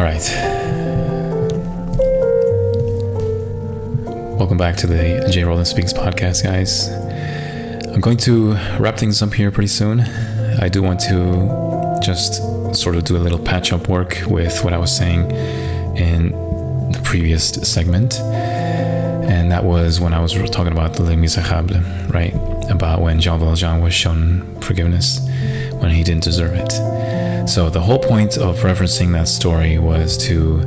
All right. Welcome back to the J. Roland Speaks podcast, guys. I'm going to wrap things up here pretty soon. I do want to just sort of do a little patch-up work with what I was saying in the previous segment. And that was when I was talking about the Les Miserables, right? About when Jean Valjean was shown forgiveness when he didn't deserve it. So the whole point of referencing that story was to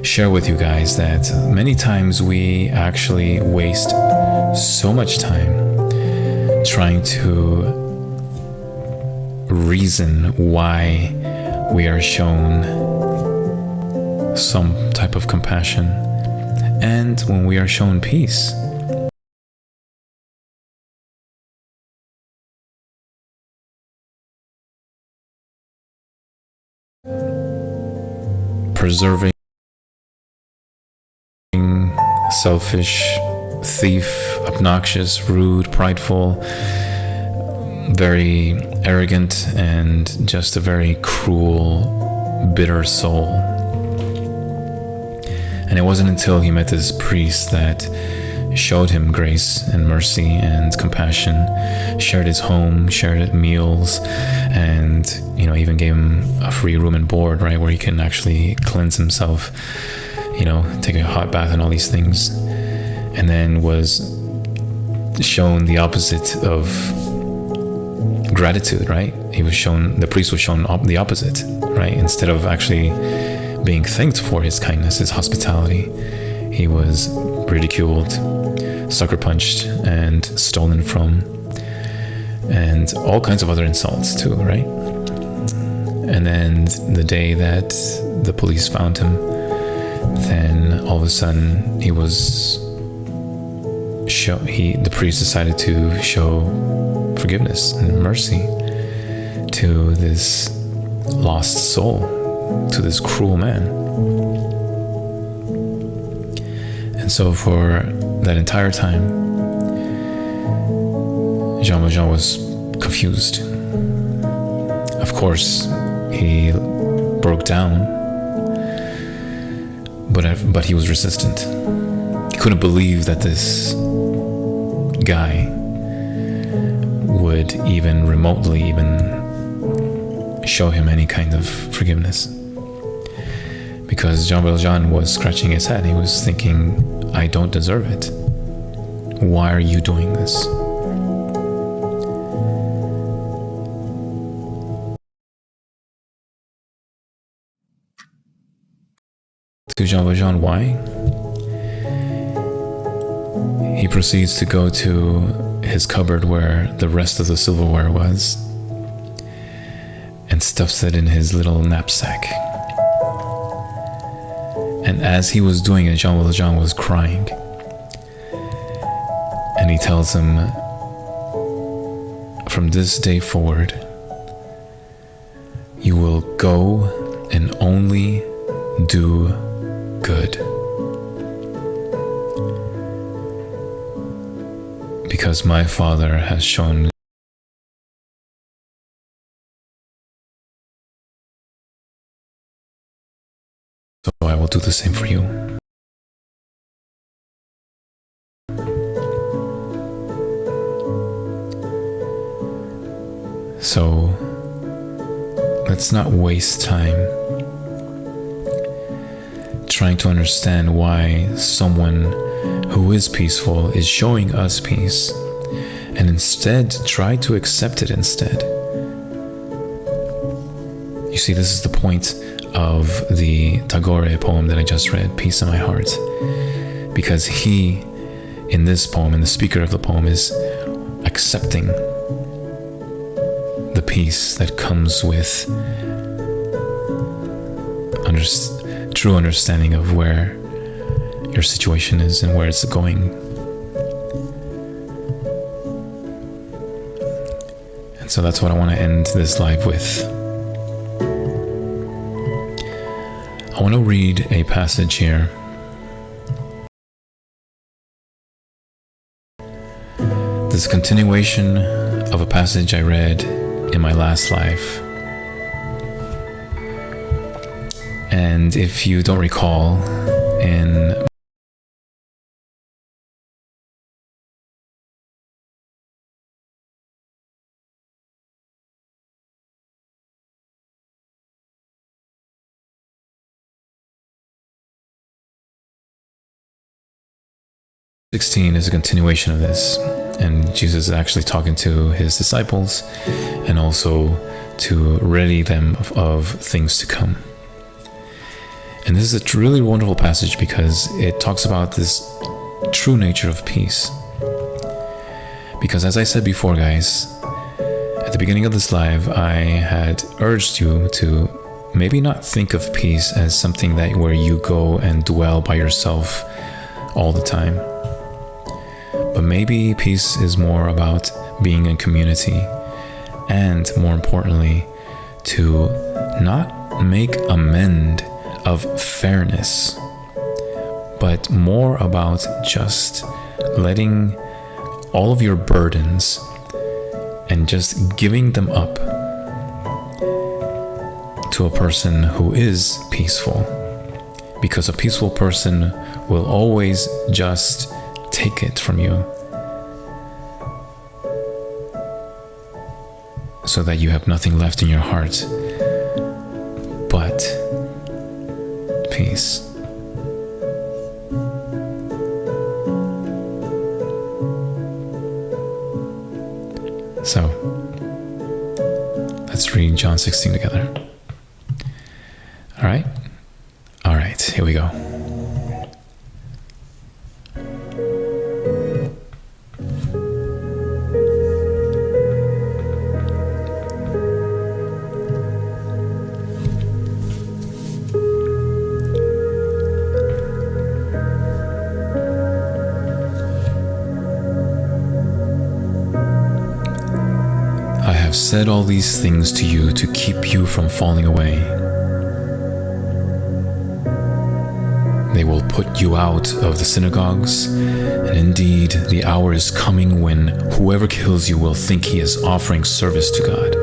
share with you guys that many times we actually waste so much time trying to reason why we are shown some type of compassion and when we are shown peace. Preserving, selfish, thief, obnoxious, rude, prideful, very arrogant, and just a very cruel, bitter soul. And it wasn't until he met this priest that showed him grace and mercy and compassion, shared his home, shared meals, and even gave him a free room and board, right, where he can actually cleanse himself, take a hot bath and all these things. And then was shown the opposite of gratitude, right? The priest was shown the opposite, right? Instead of actually being thanked for his kindness, his hospitality, he was ridiculed, sucker punched, and stolen from, and all kinds of other insults too, right? And then the day that the police found him, then all of a sudden the priest decided to show forgiveness and mercy to this lost soul, to this cruel man. And so for that entire time, Jean Valjean was confused. Of course, he broke down, but he was resistant. He couldn't believe that this guy would even remotely show him any kind of forgiveness. Because Jean Valjean was scratching his head. He was thinking, I don't deserve it. Why are you doing this? To Jean Valjean, why? He proceeds to go to his cupboard where the rest of the silverware was and stuffs it in his little knapsack. And as he was doing it, Jean Valjean was crying. And he tells him, from this day forward, you will go and only do good. Because my Father has shown so I will do the same for you. So let's not waste time trying to understand why someone who is peaceful is showing us peace, and instead try to accept it instead. You see, this is the point of the Tagore poem that I just read, Peace in My Heart, because he, in this poem, and the speaker of the poem, is accepting the peace that comes with true understanding of where your situation is and where it's going. And so that's what I want to end this live with. I want to read a passage here. This continuation of a passage I read in my last life. And if you don't recall, in (16) is a continuation of this, and Jesus is actually talking to his disciples and also to ready them of things to come. And this is a really wonderful passage because it talks about this true nature of peace. Because as I said before, guys, at the beginning of this live, I had urged you to maybe not think of peace as something that where you go and dwell by yourself all the time. But maybe peace is more about being in community, and more importantly, to not make amend of fairness, but more about just letting all of your burdens and just giving them up to a person who is peaceful. Because a peaceful person will always just take it from you so that you have nothing left in your heart but peace. So let's read John 16 together. All right, here we go. I have said all these things to you to keep you from falling away. They will put you out of the synagogues, and indeed the hour is coming when whoever kills you will think he is offering service to God.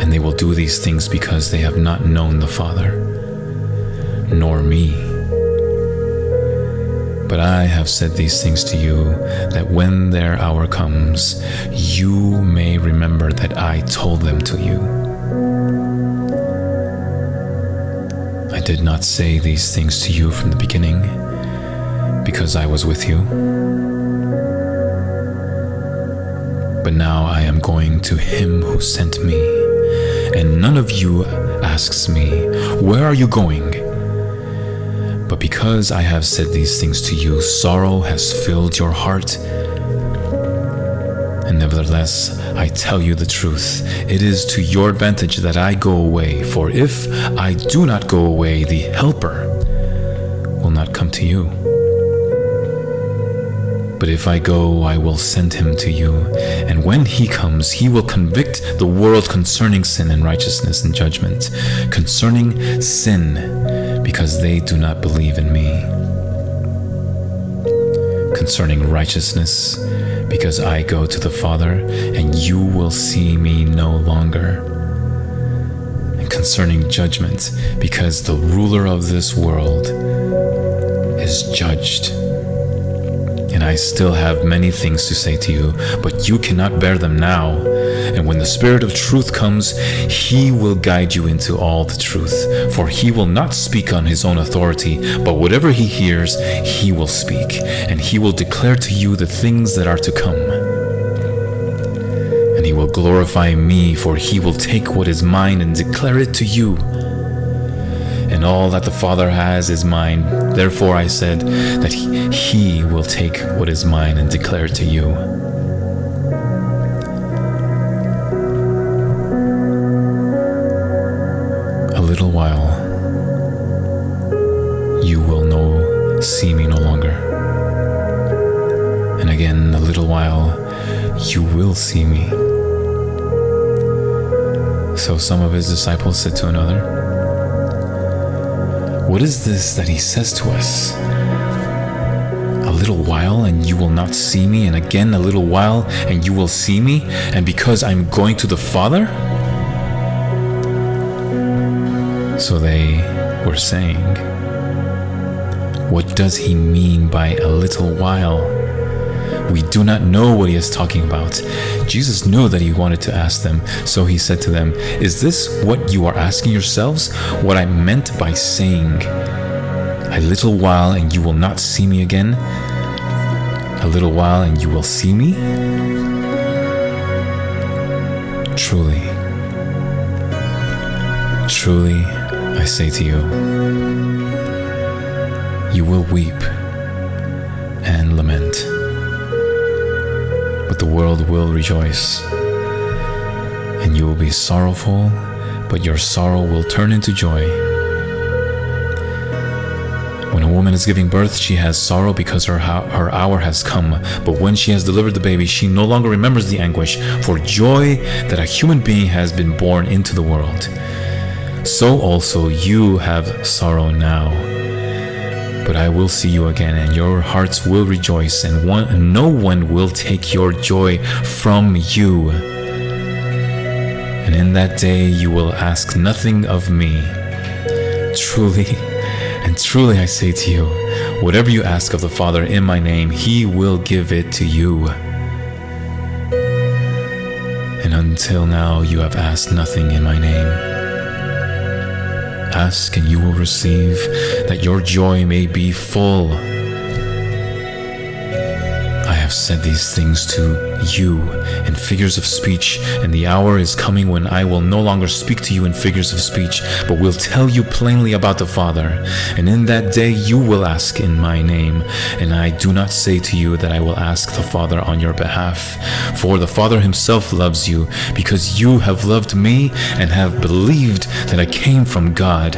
And they will do these things because they have not known the Father, nor me. But I have said these things to you, that when their hour comes, you may remember that I told them to you. I did not say these things to you from the beginning, because I was with you. But now I am going to him who sent me, and none of you asks me, "Where are you going?" But because I have said these things to you, sorrow has filled your heart. And nevertheless, I tell you the truth. It is to your advantage that I go away. For if I do not go away, the Helper will not come to you. But if I go, I will send him to you. And when he comes, he will convict the world concerning sin and righteousness and judgment. Concerning sin, because they do not believe in me. Concerning righteousness, because I go to the Father, and you will see me no longer. And concerning judgment, because the ruler of this world is judged. And I still have many things to say to you, but you cannot bear them now. And when the Spirit of truth comes, he will guide you into all the truth. For he will not speak on his own authority, but whatever he hears, he will speak. And he will declare to you the things that are to come. And he will glorify me, for he will take what is mine and declare it to you. And all that the Father has is mine. Therefore I said that he will take what is mine and declare it to you. A little while, you will see me no longer. And again, a little while, you will see me. So some of his disciples said to another, "What is this that he says to us? A little while and you will not see me, and again a little while and you will see me, and because I'm going to the Father?" So they were saying, "What does he mean by a little while? We do not know what he is talking about." Jesus knew that he wanted to ask them, so he said to them, "Is this what you are asking yourselves? What I meant by saying, 'A little while and you will not see me again'? A little while and you will see me? Truly, truly, I say to you, you will weep and lament, but the world will rejoice, and you will be sorrowful, but your sorrow will turn into joy. When a woman is giving birth, she has sorrow because her hour has come. But when she has delivered the baby, she no longer remembers the anguish for joy that a human being has been born into the world. So also you have sorrow now. But I will see you again, and your hearts will rejoice, and no one will take your joy from you. And in that day you will ask nothing of me. Truly, and truly I say to you, whatever you ask of the Father in my name, he will give it to you. And until now you have asked nothing in my name. Ask and you will receive, that your joy may be full. I have said these things to you in figures of speech, and the hour is coming when I will no longer speak to you in figures of speech, but will tell you plainly about the Father. And in that day you will ask in my name, and I do not say to you that I will ask the Father on your behalf, for the Father himself loves you, because you have loved me and have believed that I came from God,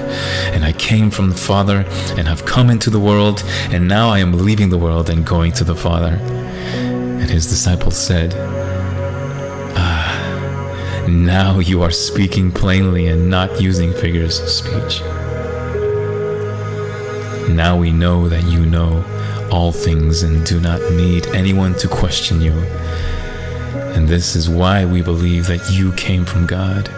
and I came from the Father and have come into the world, and now I am leaving the world and going to the Father." And his disciples said, "Now you are speaking plainly and not using figures of speech. Now we know that you know all things and do not need anyone to question you. And this is why we believe that you came from God."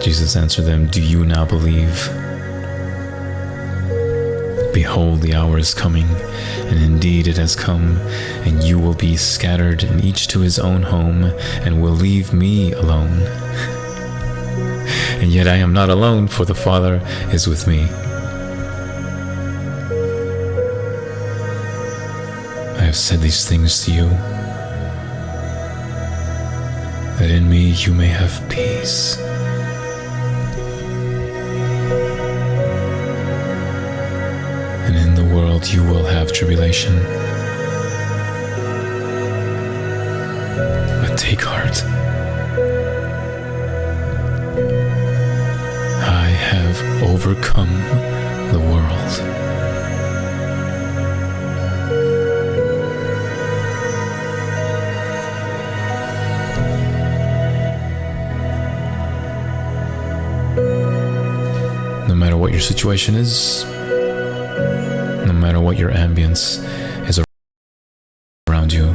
Jesus answered them, "Do you now believe? Behold, the hour is coming, and indeed it has come, and you will be scattered, and each to his own home, and will leave me alone. And yet I am not alone, for the Father is with me. I have said these things to you, that in me you may have peace. And in the world you will have tribulation. But take heart. I have overcome the world. No matter what your situation is, no matter what your ambience is around you,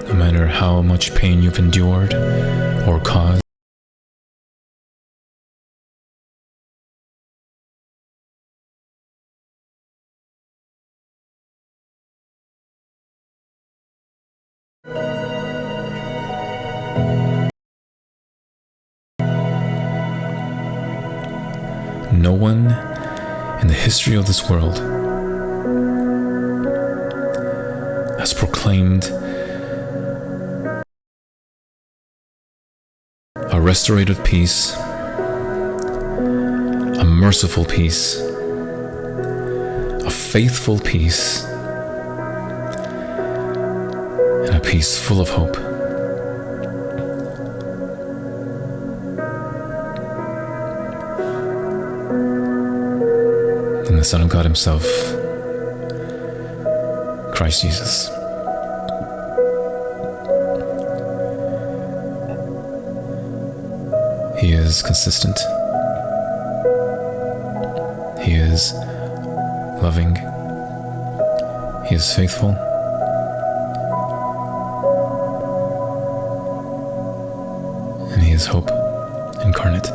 no matter how much pain you've endured or caused, no one in the history of this world has proclaimed a restorative peace, a merciful peace, a faithful peace, and a peace full of hope. The Son of God himself, Christ Jesus. He is consistent. He is loving. He is faithful. and He is hope incarnate.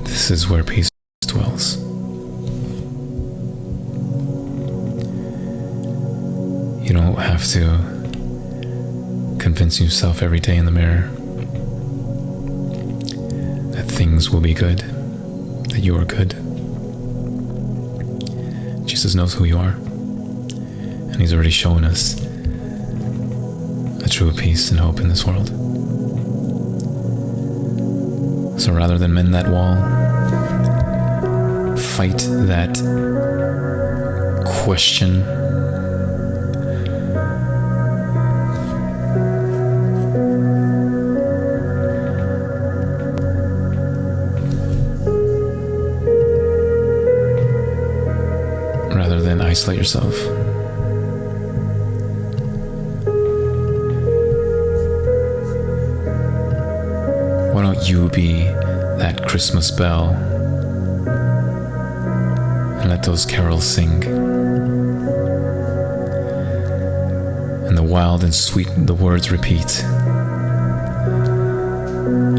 This is where peace dwells. You don't have to convince yourself every day in the mirror that things will be good, that you are good. Jesus knows who you are, and He's already shown us a true peace and hope in this world. So rather than mend that wall, fight that question, rather than isolate yourself. Why don't you be that Christmas bell and let those carols sing, and the wild and sweet the words repeat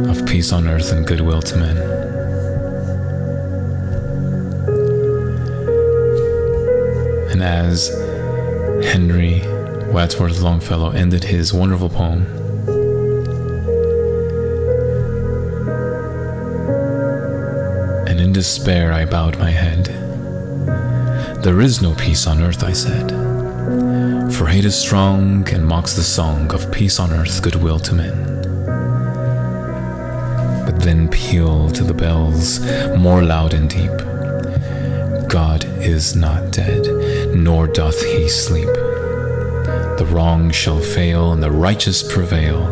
of peace on earth and goodwill to men. And as Henry Wadsworth Longfellow ended his wonderful poem, and in despair I bowed my head. There is no peace on earth, I said, for hate is strong and mocks the song of peace on earth, goodwill to men. But then pealed the bells more loud and deep. God is not dead, nor doth He sleep. The wrong shall fail and the righteous prevail,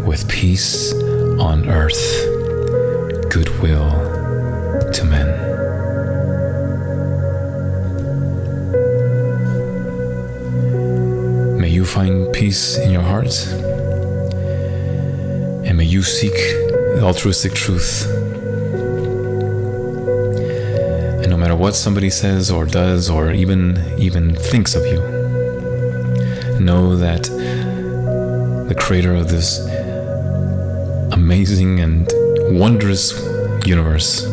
with peace on earth, goodwill to men. May you find peace in your heart, and may you seek altruistic truth. And no matter what somebody says or does or even thinks of you, know that the creator of this amazing and wondrous universe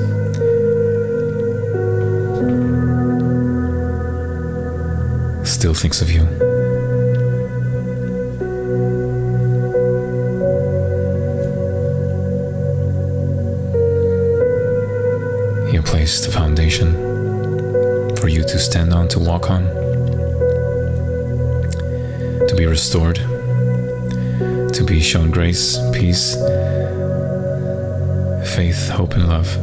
still thinks of you. He placed a foundation for you to stand on, to walk on, to be restored, to be shown grace, peace, faith, hope, and love.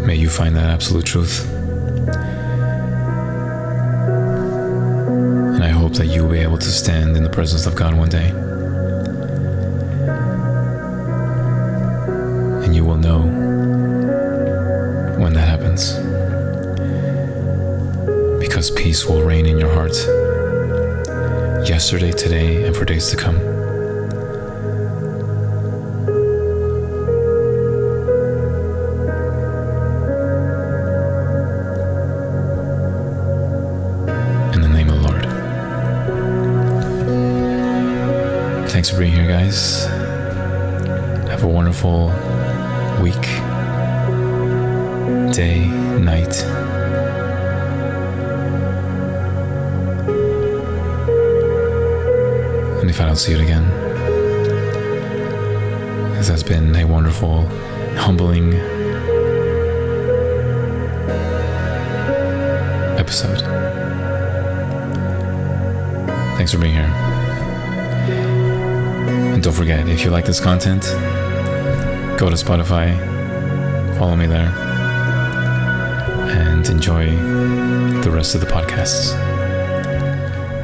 May you find that absolute truth. And I hope that you will be able to stand in the presence of God one day. And you will know when that happens. Because peace will reign in your heart. Yesterday, today, and for days to come. In the name of the Lord. Thanks for being here, guys. Have a wonderful week, day, night. And if I don't see it again, this has been a wonderful, humbling episode. Thanks for being here. And don't forget, if you like this content, go to Spotify, follow me there, and enjoy the rest of the podcasts.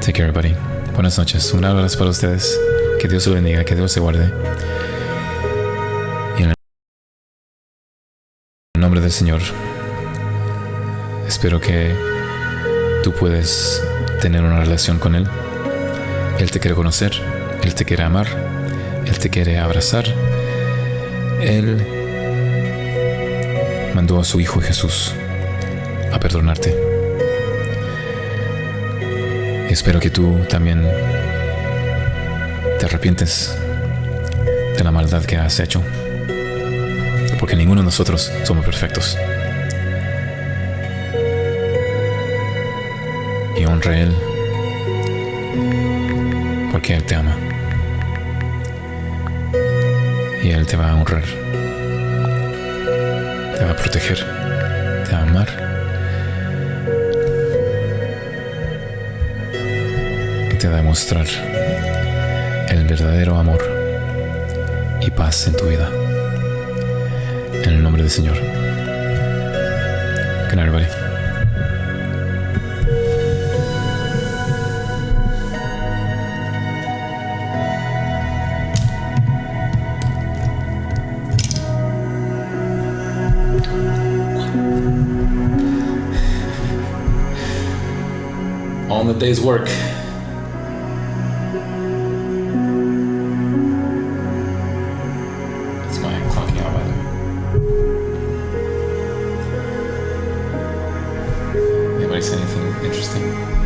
Take care, everybody. Buenas noches. Un abrazo para ustedes. Que Dios los bendiga, que Dios se guarde. Y en el nombre del Señor, espero que tú puedas tener una relación con Él. Él te quiere conocer, Él te quiere amar, Él te quiere abrazar. Él mandó a su Hijo Jesús a perdonarte. Y espero que tú también te arrepientes de la maldad que has hecho, porque ninguno de nosotros somos perfectos. Y honra a Él, porque Él te ama. Y Él te va a honrar, te va a proteger, te va a amar. Y te va a mostrar el verdadero amor y paz en tu vida. En el nombre del Señor. Good night, everybody. On the day's work. That's my clocking out, by the way. Anybody say anything interesting?